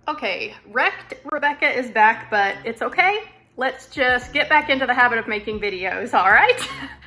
Okay, wrecked Rebecca is back, but it's okay. Let's just get back into the habit of making videos, all right?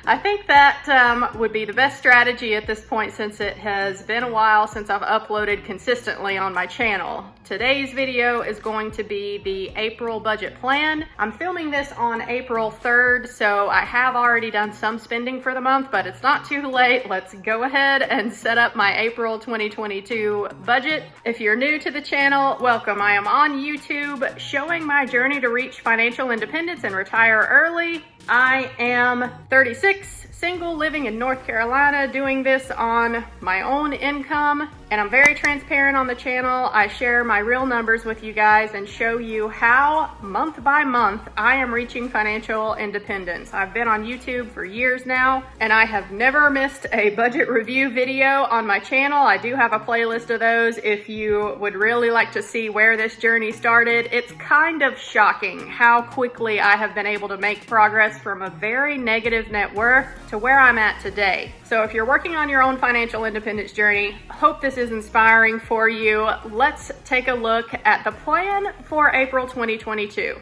I think that would be the best strategy at this point, since it has been a while since I've uploaded consistently on my channel. Today's video is going to be the April budget plan. I'm filming this on April 3rd, so I have already done some spending for the month, but it's not too late. Let's go ahead and set up my April 2022 budget. If you're new to the channel, welcome. I am on YouTube showing my journey to reach financial independence and retire early. I am 36, single, living in North Carolina, doing this on my own income, and I'm very transparent on the channel. I share my real numbers with you guys and show you how month by month I am reaching financial independence. I've been on YouTube for years now, and I have never missed a budget review video on my channel. I do have a playlist of those if you would really like to see where this journey started. It's kind of shocking how quickly I have been able to make progress from a very negative net worth to where I'm at today. So if you're working on your own financial independence journey, hope this is inspiring for you. Let's take a look at the plan for April 2022.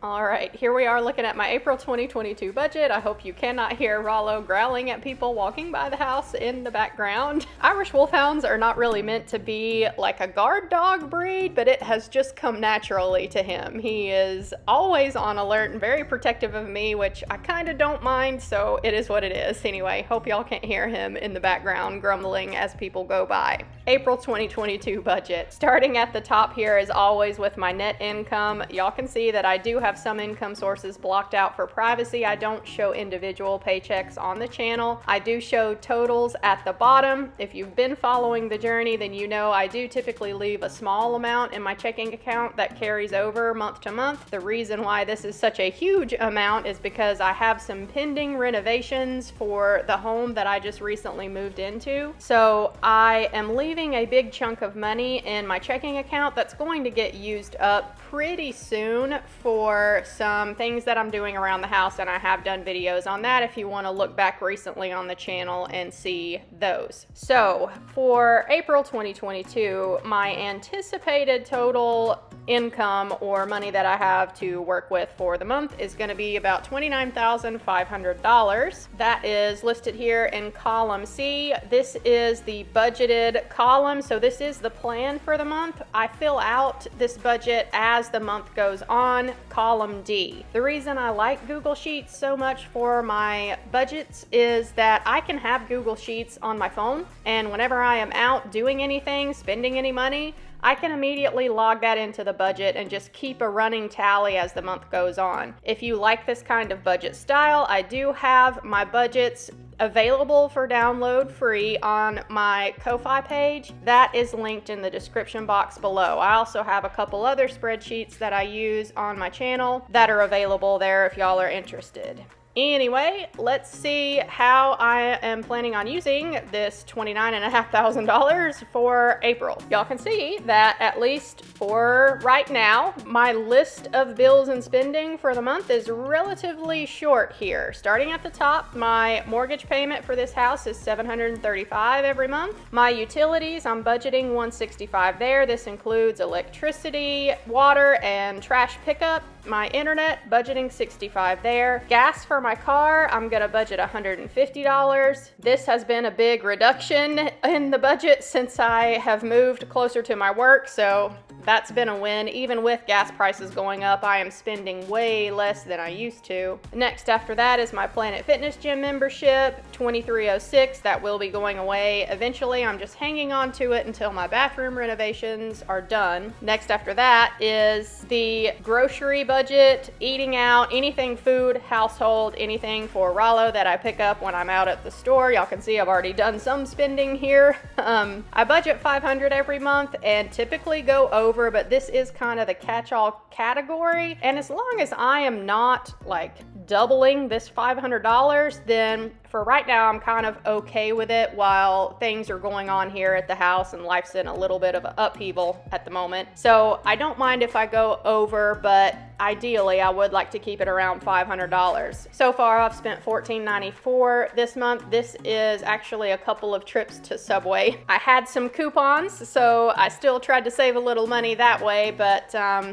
All right, here we are looking at my April 2022 budget. I hope you cannot hear Rollo growling at people walking by the house in the background. Irish Wolfhounds are not really meant to be like a guard dog breed, but it has just come naturally to him. He is always on alert and very protective of me, which I kind of don't mind, so it is what it is. Anyway, hope y'all can't hear him in the background grumbling as people go by. April 2022 budget. Starting at the top here, as always, with my net income. Y'all can see that I do have some income sources blocked out for privacy. I don't show individual paychecks on the channel. I do show totals at the bottom. If you've been following the journey, then you know I do typically leave a small amount in my checking account that carries over month to month. The reason why this is such a huge amount is because I have some pending renovations for the home that I just recently moved into. So I am leaving a big chunk of money in my checking account that's going to get used up pretty soon for some things that I'm doing around the house, and I have done videos on that if you want to look back recently on the channel and see those. So for April 2022, my anticipated total income or money that I have to work with for the month is going to be about $29,500. That is listed here in column C. This is the budgeted column, so this is the plan for the month. I fill out this budget as the month goes on, column D. The reason I like Google Sheets so much for my budgets is that I can have Google Sheets on my phone, and whenever I am out doing anything, spending any money, I can immediately log that into the budget and just keep a running tally as the month goes on. If you like this kind of budget style, I do have my budgets available for download free on my Ko-Fi page. That is linked in the description box below. I also have a couple other spreadsheets that I use on my channel that are available there if y'all are interested. Anyway, let's see how I am planning on using this $29,500 for April. Y'all can see that at least for right now, my list of bills and spending for the month is relatively short here. Starting at the top, my mortgage payment for this house is $735 every month. My utilities, I'm budgeting $165 there. This includes electricity, water, and trash pickup. My internet, budgeting $65 there. Gas for my car, I'm gonna budget $150. This has been a big reduction in the budget since I have moved closer to my work, so that's been a win. Even with gas prices going up, I am spending way less than I used to. Next after that is my Planet Fitness gym membership, $23.06. That will be going away eventually. I'm just hanging on to it until my bathroom renovations are done. Next after that is the grocery budget, eating out, anything food, household, anything for Rollo that I pick up when I'm out at the store. Y'all can see I've already done some spending here. I budget $500 every month and typically go over, but this is kind of the catch-all category. And as long as I am not like doubling this $500, then for right now, I'm kind of okay with it while things are going on here at the house and life's in a little bit of an upheaval at the moment. So I don't mind if I go over, but ideally I would like to keep it around $500. So far I've spent $14.94 this month. This is actually a couple of trips to Subway. I had some coupons, so I still tried to save a little money that way, but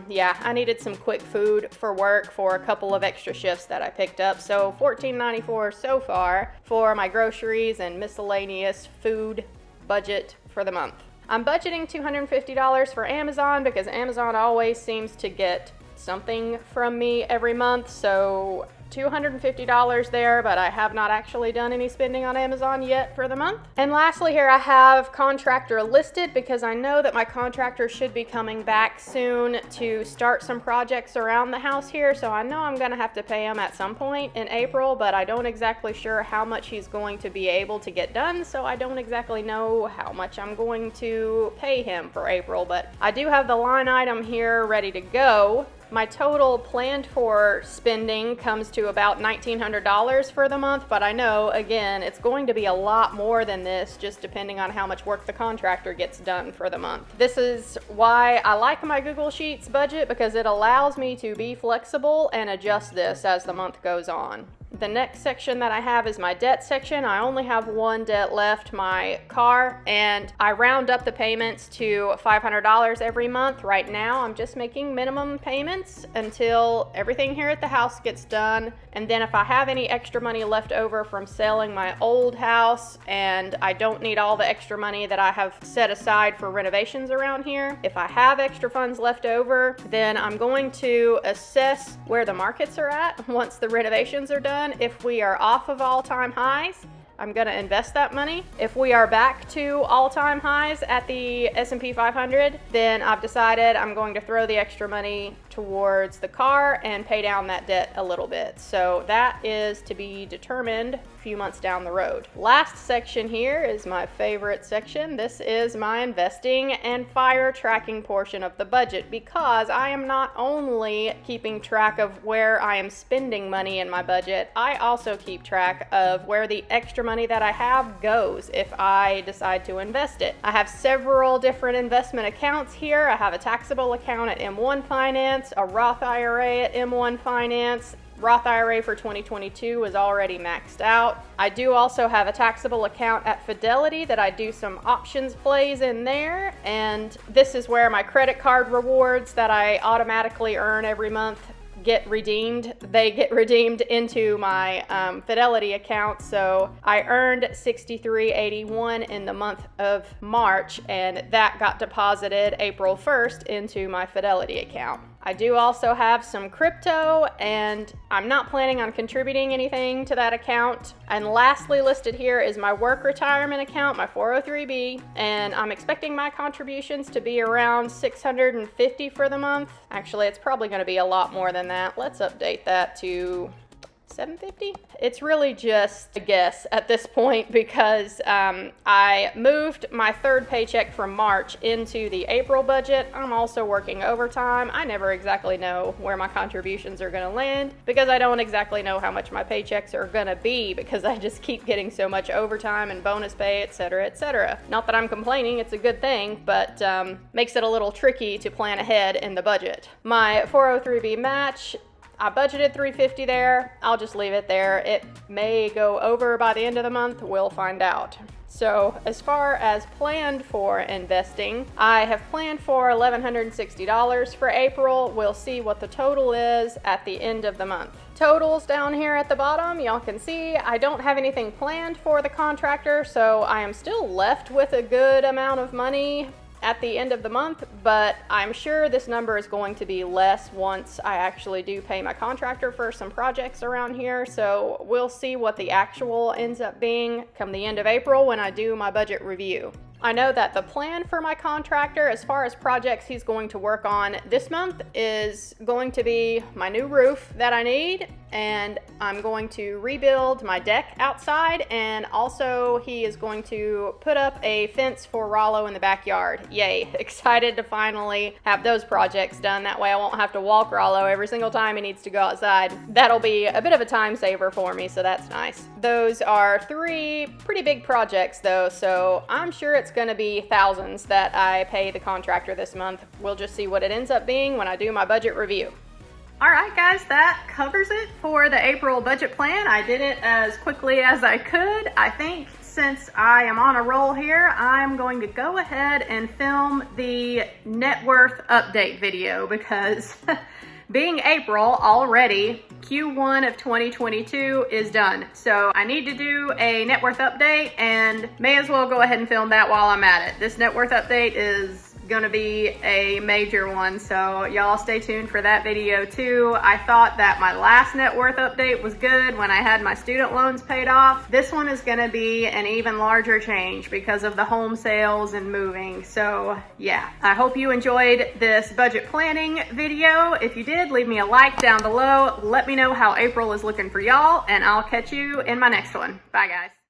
yeah, I needed some quick food for work for a couple of extra shifts that I picked up. So $14.94 so far for my groceries and miscellaneous food budget for the month. I'm budgeting $250 for Amazon because Amazon always seems to get something from me every month, so $250 there, but I have not actually done any spending on Amazon yet for the month. And lastly here I have contractor listed because I know that my contractor should be coming back soon to start some projects around the house here, so I know I'm gonna have to pay him at some point in April, but I don't exactly sure how much he's going to be able to get done, so I don't exactly know how much I'm going to pay him for April, but I do have the line item here ready to go. My total planned for spending comes to about $1,900 for the month, but I know, again, it's going to be a lot more than this just depending on how much work the contractor gets done for the month. This is why I like my Google Sheets budget, because it allows me to be flexible and adjust this as the month goes on. The next section that I have is my debt section. I only have one debt left, my car, and I round up the payments to $500 every month. Right now, I'm just making minimum payments until everything here at the house gets done. And then if I have any extra money left over from selling my old house and I don't need all the extra money that I have set aside for renovations around here, if I have extra funds left over, then I'm going to assess where the markets are at once the renovations are done. If we are off of all-time highs, I'm going to invest that money. If we are back to all-time highs at the S&P 500, then I've decided I'm going to throw the extra money towards the car and pay down that debt a little bit. So that is to be determined a few months down the road. Last section here is my favorite section. This is my investing and fire tracking portion of the budget, because I am not only keeping track of where I am spending money in my budget, I also keep track of where the extra money that I have goes if I decide to invest it. I have several different investment accounts here. I have a taxable account at M1 Finance, a Roth IRA at M1 Finance. Roth IRA for 2022 is already maxed out. I do also have a taxable account at Fidelity that I do some options plays in there, and this is where my credit card rewards that I automatically earn every month get redeemed. They get redeemed into my Fidelity account. So I earned $63.81 in the month of March, and that got deposited April 1st into my Fidelity account. I do also have some crypto, and I'm not planning on contributing anything to that account. And lastly listed here is my work retirement account, my 403B, and I'm expecting my contributions to be around $650 for the month. Actually, it's probably going to be a lot more than that. Let's update that to $750. It's really just a guess at this point, because I moved my third paycheck from March into the April budget. I'm also working overtime. I never exactly know where my contributions are going to land, because I don't exactly know how much my paychecks are going to be, because I just keep getting so much overtime and bonus pay, etc., etc. Not that I'm complaining, it's a good thing, but makes it a little tricky to plan ahead in the budget. My 403B match, I budgeted $350 there. I'll just leave it there. It may go over by the end of the month. We'll find out. So as far as planned for investing, I have planned for $1,160 for April. We'll see what the total is at the end of the month. Totals down here at the bottom, y'all can see I don't have anything planned for the contractor, so I am still left with a good amount of money at the end of the month, but I'm sure this number is going to be less once I actually do pay my contractor for some projects around here. So we'll see what the actual ends up being come the end of April when I do my budget review. I know that the plan for my contractor as far as projects he's going to work on this month is going to be my new roof that I need, and I'm going to rebuild my deck outside, and also he is going to put up a fence for Rollo in the backyard. Yay, excited to finally have those projects done. That way I won't have to walk Rollo every single time he needs to go outside. That'll be a bit of a time saver for me, so that's nice. Those are 3 pretty big projects though, so I'm sure it's gonna be thousands that I pay the contractor this month. We'll just see what it ends up being when I do my budget review. All right, guys, that covers it for the April budget plan. I did it as quickly as I could. I think since I am on a roll here, I'm going to go ahead and film the net worth update video because being April already, Q1 of 2022 is done. So I need to do a net worth update and may as well go ahead and film that while I'm at it. This net worth update is gonna be a major one, so y'all stay tuned for that video too. I thought that my last net worth update was good when I had my student loans paid off. This one is gonna be an even larger change because of the home sales and moving. So yeah, I hope you enjoyed this budget planning video. If you did, leave me a like down below. Let me know how April is looking for y'all, and I'll catch you in my next one. Bye guys.